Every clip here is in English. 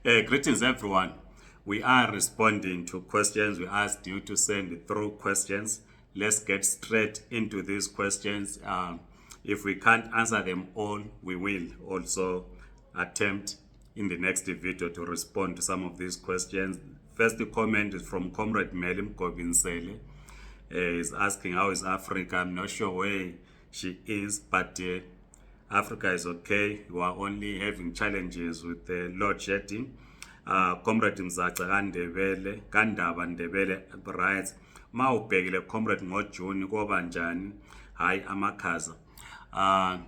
Greetings, everyone. We are responding to questions. We asked you to send through questions. Let's get straight into these questions. If we can't answer them all, we will also attempt in the next video to respond to some of these questions. First comment is from Comrade Melim Kobinsele. He's asking, how is Africa? I'm not sure where she is, but Africa is okay. We are only having challenges with load shedding. Comrade Mzaca Kandaba Ndebele writes, Maubegile Comrade Ngojuni Kobanjani, hi Amakaza. I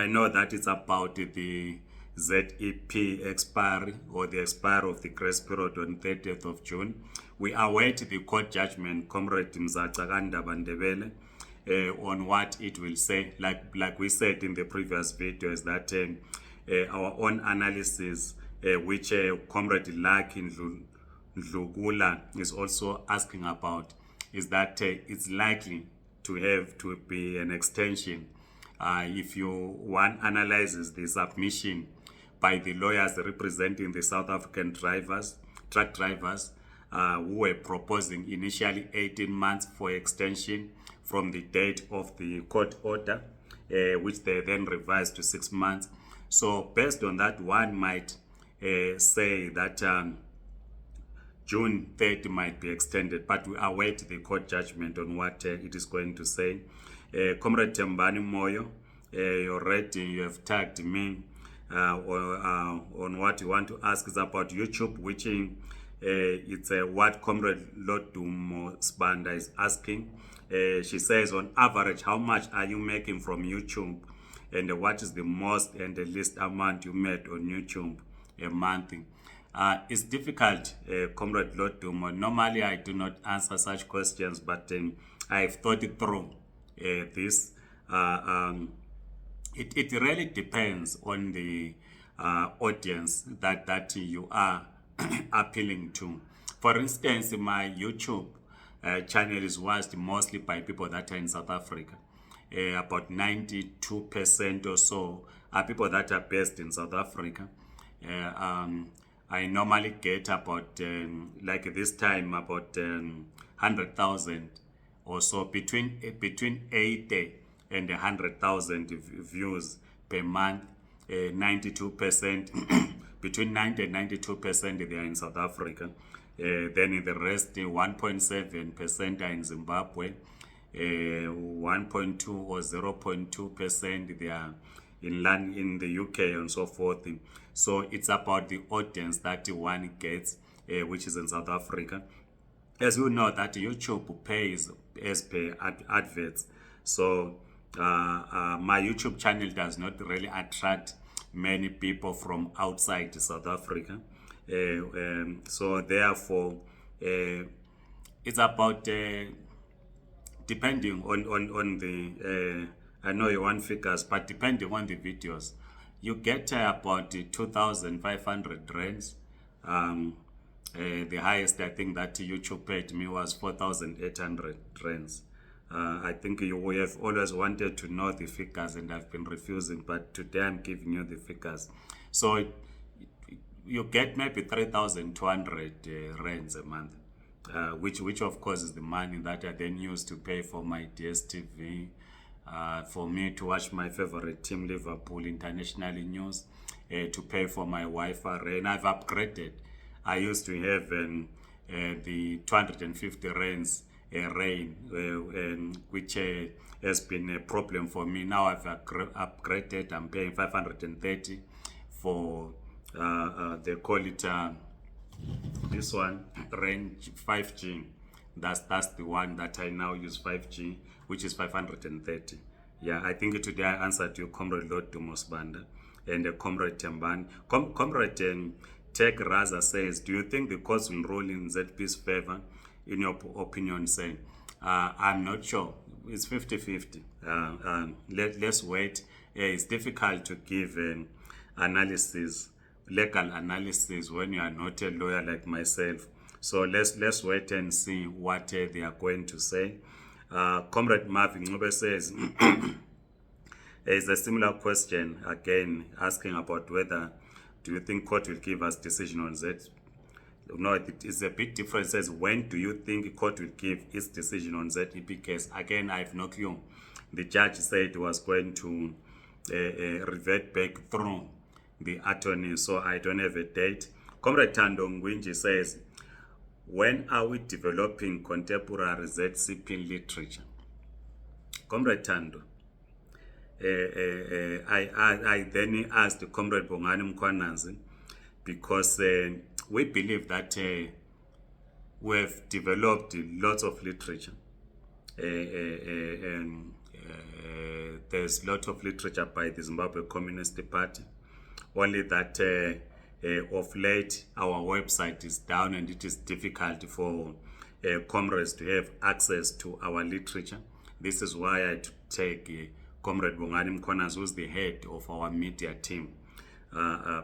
know that it's about the ZEP expiry or the expiry of the grace period on 30th of June. We await the court judgment, Comrade Mzaca Kandaba Ndebele, on what it will say. Like we said in the previous video, is that our own analysis, which Comrade Lucky Ndlugula is also asking about, is that it's likely to be an extension. If one analyzes the submission by the lawyers representing the South African truck drivers, who were proposing initially 18 months for extension from the date of the court order, which they then revised to 6 months. So based on that, one might say that June 30 might be extended, but we await the court judgment on what it is going to say. Comrade Tembani Moyo, you have tagged me on what you want to ask is about YouTube, which it's what Comrade Lodumo Spanda is asking. She says, on average, how much are you making from YouTube? And what is the most and the least amount you made on YouTube a month? It's difficult, Comrade Lodumo. Normally, I do not answer such questions, but I've thought it through this. It really depends on the audience that you are appealing to. For instance, my YouTube channel is watched mostly by people that are in South Africa. About 92% or so are people that are based in South Africa. I normally get about, like this time, about 100,000 or so, between 80 and 100,000 views per month. 92%, between 90 and 92% they are in South Africa. Then in the rest, 1.7% are in Zimbabwe, 1.2 or 0.2% they are in the UK and so forth. So it's about the audience that one gets, which is in South Africa. As you know, that YouTube pays as per adverts. So my YouTube channel does not really attract many people from outside South Africa. So therefore, it's about depending on the, I know you want figures, but depending on the videos, you get about 2,500 rands. The highest I think that YouTube paid me was 4,800 rands. I think you have always wanted to know the figures and I've been refusing, but today I'm giving you the figures. So you get maybe 3,200 rands a month, which of course is the money that I then use to pay for my DSTV, for me to watch my favorite team, Liverpool International News, to pay for my Wi-Fi, and I've upgraded. I used to have the 250 rands which has been a problem for me. Now I've upgraded. I'm paying 530 for they call it this one, range 5G. That's the one that I now use, 5G, which is 530. Yeah, I think today I answered you, Comrade Lord Dumosbanda and Comrade Temban. Comrade Tech Raza says, do you think the courts will rule in ZP's favor? In your opinion, saying, I'm not sure. It's 50-50. Let's wait. It's difficult to give analysis, legal analysis, when you are not a lawyer like myself. So let's wait and see what they are going to say. Comrade Marvin Ngube says, it's a similar question again, asking about whether do you think court will give us decision on that? No, it is a bit different. It says, when do you think court will give its decision on ZEP case? Again, I have no clue. The judge said he was going to revert back through the attorney, so I don't have a date. Comrade Tando Ngwinji says, when are we developing contemporary ZCP literature? Comrade Tando, I then asked Comrade Bongani Mkwananzi, because we believe that we have developed lots of literature. There's a lot of literature by the Zimbabwe Communist Party, only that of late our website is down and it is difficult for comrades to have access to our literature. This is why I take Comrade Bongani Mkwananzi, who's the head of our media team,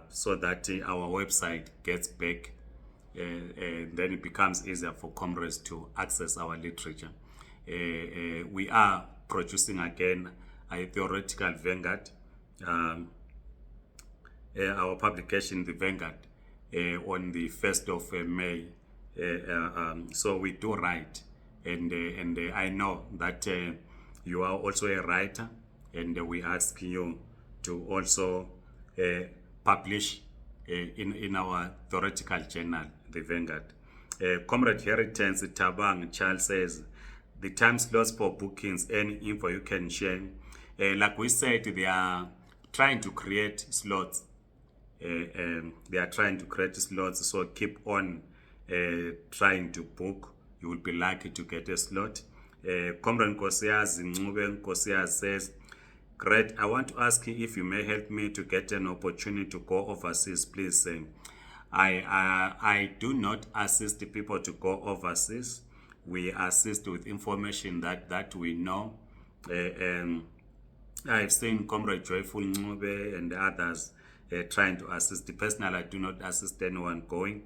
so that our website gets back, and then it becomes easier for comrades to access our literature. We are producing again a theoretical Vanguard, our publication, the Vanguard, on the 1st of May. So we do write, and I know that you are also a writer, and we ask you to also publish in our theoretical journal, the Vanguard. Comrade Heritage Tabang Charles says, the time slots for bookings, any info you can share. Like we said, they are trying to create slots. They are trying to create slots, so keep on trying to book. You will be lucky to get a slot. Comrade Nkosiaz says, great, I want to ask you if you may help me to get an opportunity to go overseas, please. I do not assist the people to go overseas. We assist with information that we know. I've seen Comrade Joyful Ncube and others trying to assist. Personally, I do not assist anyone going,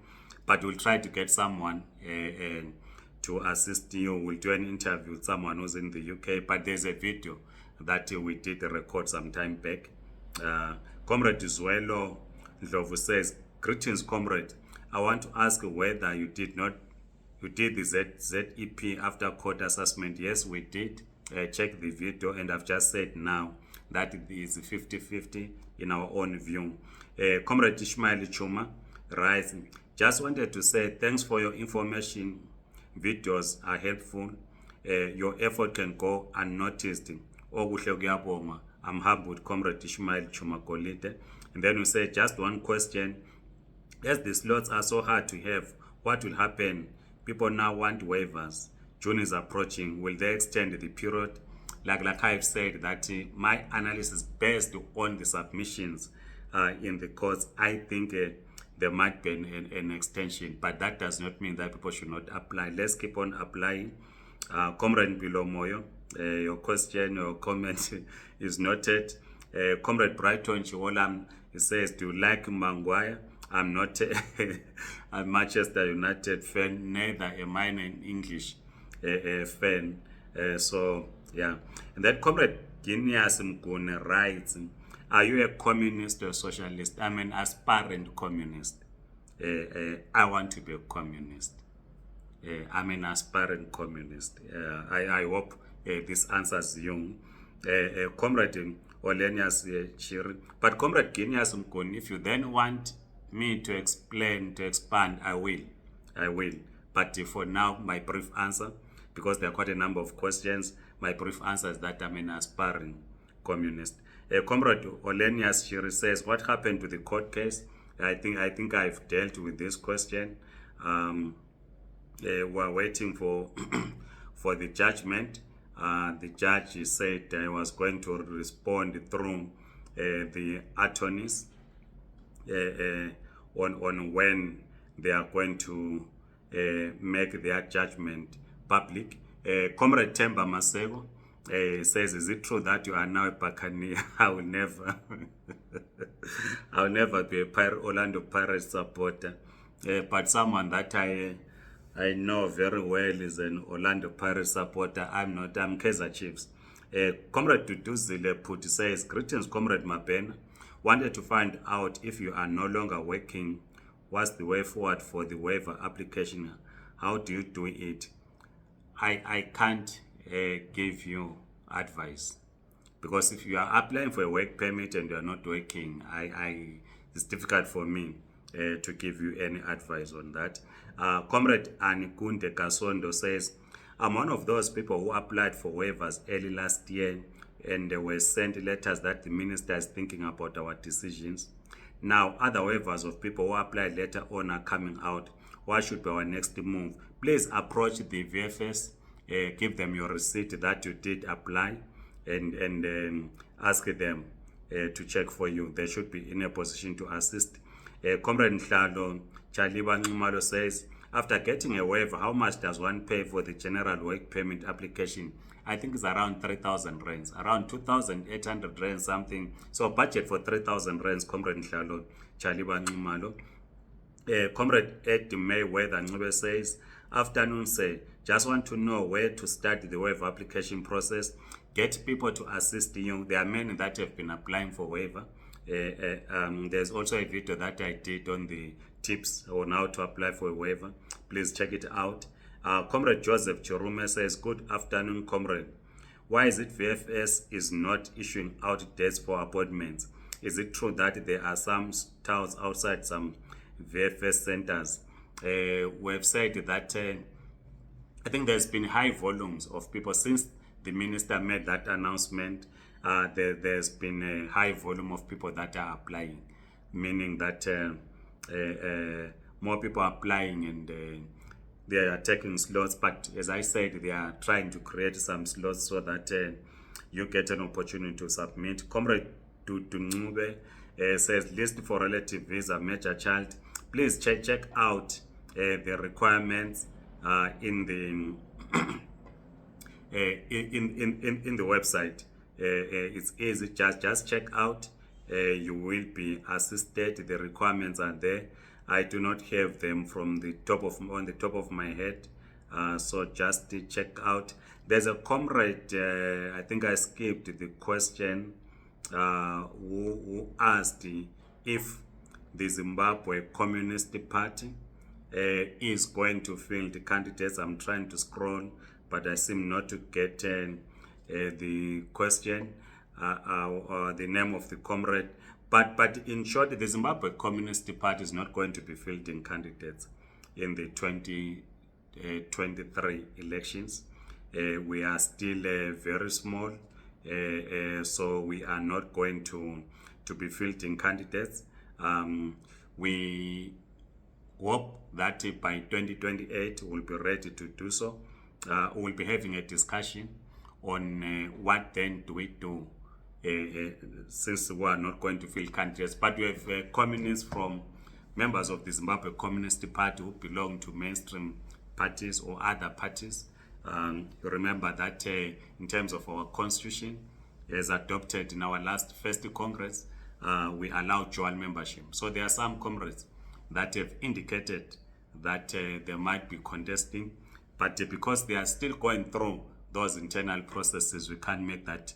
but we'll try to get someone to assist you. We'll do an interview with someone who's in the UK, but there's a video that we did record some time back. Comrade Zuelo Ndlovu says, greetings, comrade. I want to ask whether you did the ZEP after court assessment. Yes, we did. Check the video, and I've just said now that it is 50-50 in our own view. Comrade Ishmael Chuma writes, just wanted to say thanks for your information. Videos are helpful. Your effort can go unnoticed. I'm happy with Comrade Ishmael Chuma Kolite. And then we say just one question. As the slots are so hard to have, what will happen? People now want waivers. June is approaching. Will they extend the period? Like I've said, that my analysis based on the submissions in the courts, I think there might be an extension, but that does not mean that people should not apply. Let's keep on applying. Comrade Bilomoyo, your question or comment is noted. Comrade Brighton Chiwolam, he says, do you like Mangwaya? I'm not a Manchester United fan, neither am I an English fan. So, yeah. And then Comrade Genius Mgune writes, are you a communist or socialist? I'm an aspirant communist. I want to be a communist. I'm an aspirant communist. I hope this answers you. Comrade Olenius Chiri. But Comrade Genius Mgune, if you then want me to expand, I will. But for now, my brief answer, because there are quite a number of questions, my brief answer is that I'm an aspiring communist. Comrade Olenius Shiri says, what happened to the court case? I think I've dealt with this question. We're waiting for for the judgment. The judge said I was going to respond through the attorneys on when they are going to make their judgment public. Comrade Temba Masego says, is it true that you are now a Buccaneer? I will never be a Orlando Pirates supporter. But someone that I know very well is an Orlando Pirates supporter. I'm not. I'm Kaizer Chiefs. Comrade Duduzile Puti says, greetings, Comrade Mabena. Wanted to find out if you are no longer working, what's the way forward for the waiver application? How do you do it? I can't give you advice, because if you are applying for a work permit and you are not working, it's difficult for me to give you any advice on that. Comrade Anikunde Kasondo says, I'm one of those people who applied for waivers early last year, and they were sent letters that the minister is thinking about our decisions. Now, other waivers of people who applied later on are coming out. What should be our next move? Please approach the VFS, give them your receipt that you did apply, and ask them to check for you. They should be in a position to assist. Comrade Nhlalo Chaliba Nxumalo says, after getting a waiver, how much does one pay for the general work permit application? I think it's around 3,000 rands, around 2,800 rands something. So budget for 3,000 rands, Comrade Nhlalo Chaliba Nxumalo. Comrade Ed Mayweather Ncube says, afternoon sir, just want to know where to start the waiver application process. Get people to assist you. There are many that have been applying for waiver. There's also a video that I did on the tips on how to apply for a waiver. Please check it out. Comrade Joseph Chirume says, good afternoon, comrade. Why is it VFS is not issuing out dates for appointments? Is it true that there are some stalls outside some VFS centers? We've said that I think there's been high volumes of people since the minister made that announcement. There's been a high volume of people that are applying, meaning that more people are applying, and they are taking slots. But as I said, they are trying to create some slots so that you get an opportunity to submit. Comrade Ncube says, list for relative visa, major child. Please check out the requirements in the website. It's easy. Just check out. You will be assisted. The requirements are there. I do not have them from the top of my head. So just check out. There's a comrade. I think I skipped the question. Who asked if the Zimbabwe Communist Party is going to field the candidates. I'm trying to scroll, but I seem not to get the question or the name of the comrade. But in short, the Zimbabwe Communist Party is not going to be fielding candidates in the 2023 elections. We are still very small, so we are not going to be fielding candidates. We hope that by 2028 we'll be ready to do so. We'll be having a discussion on what then do we do since we are not going to field candidates. But we have communists from members of the Zimbabwe Communist Party who belong to mainstream parties or other parties. You remember that in terms of our constitution, as adopted in our first Congress, we allow dual membership. So there are some comrades that have indicated that they might be contesting, but because they are still going through those internal processes, we can't make that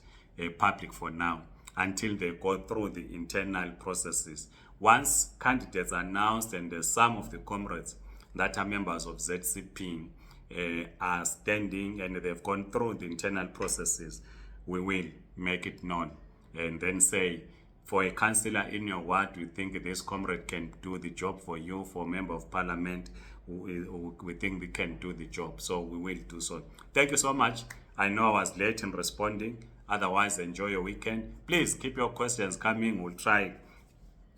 public for now until they go through the internal processes. Once candidates are announced and some of the comrades that are members of ZCP are standing and they've gone through the internal processes, we will make it known and then say, for a councillor in your ward, we think this comrade can do the job for you. For a member of parliament, we think we can do the job. So we will do so. Thank you so much. I know I was late in responding. Otherwise, enjoy your weekend. Please keep your questions coming. We'll try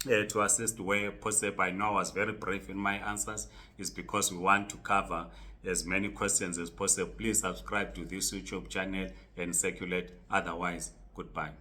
to assist where possible. I know I was very brief in my answers. It's because we want to cover as many questions as possible. Please subscribe to this YouTube channel and circulate. Otherwise, goodbye.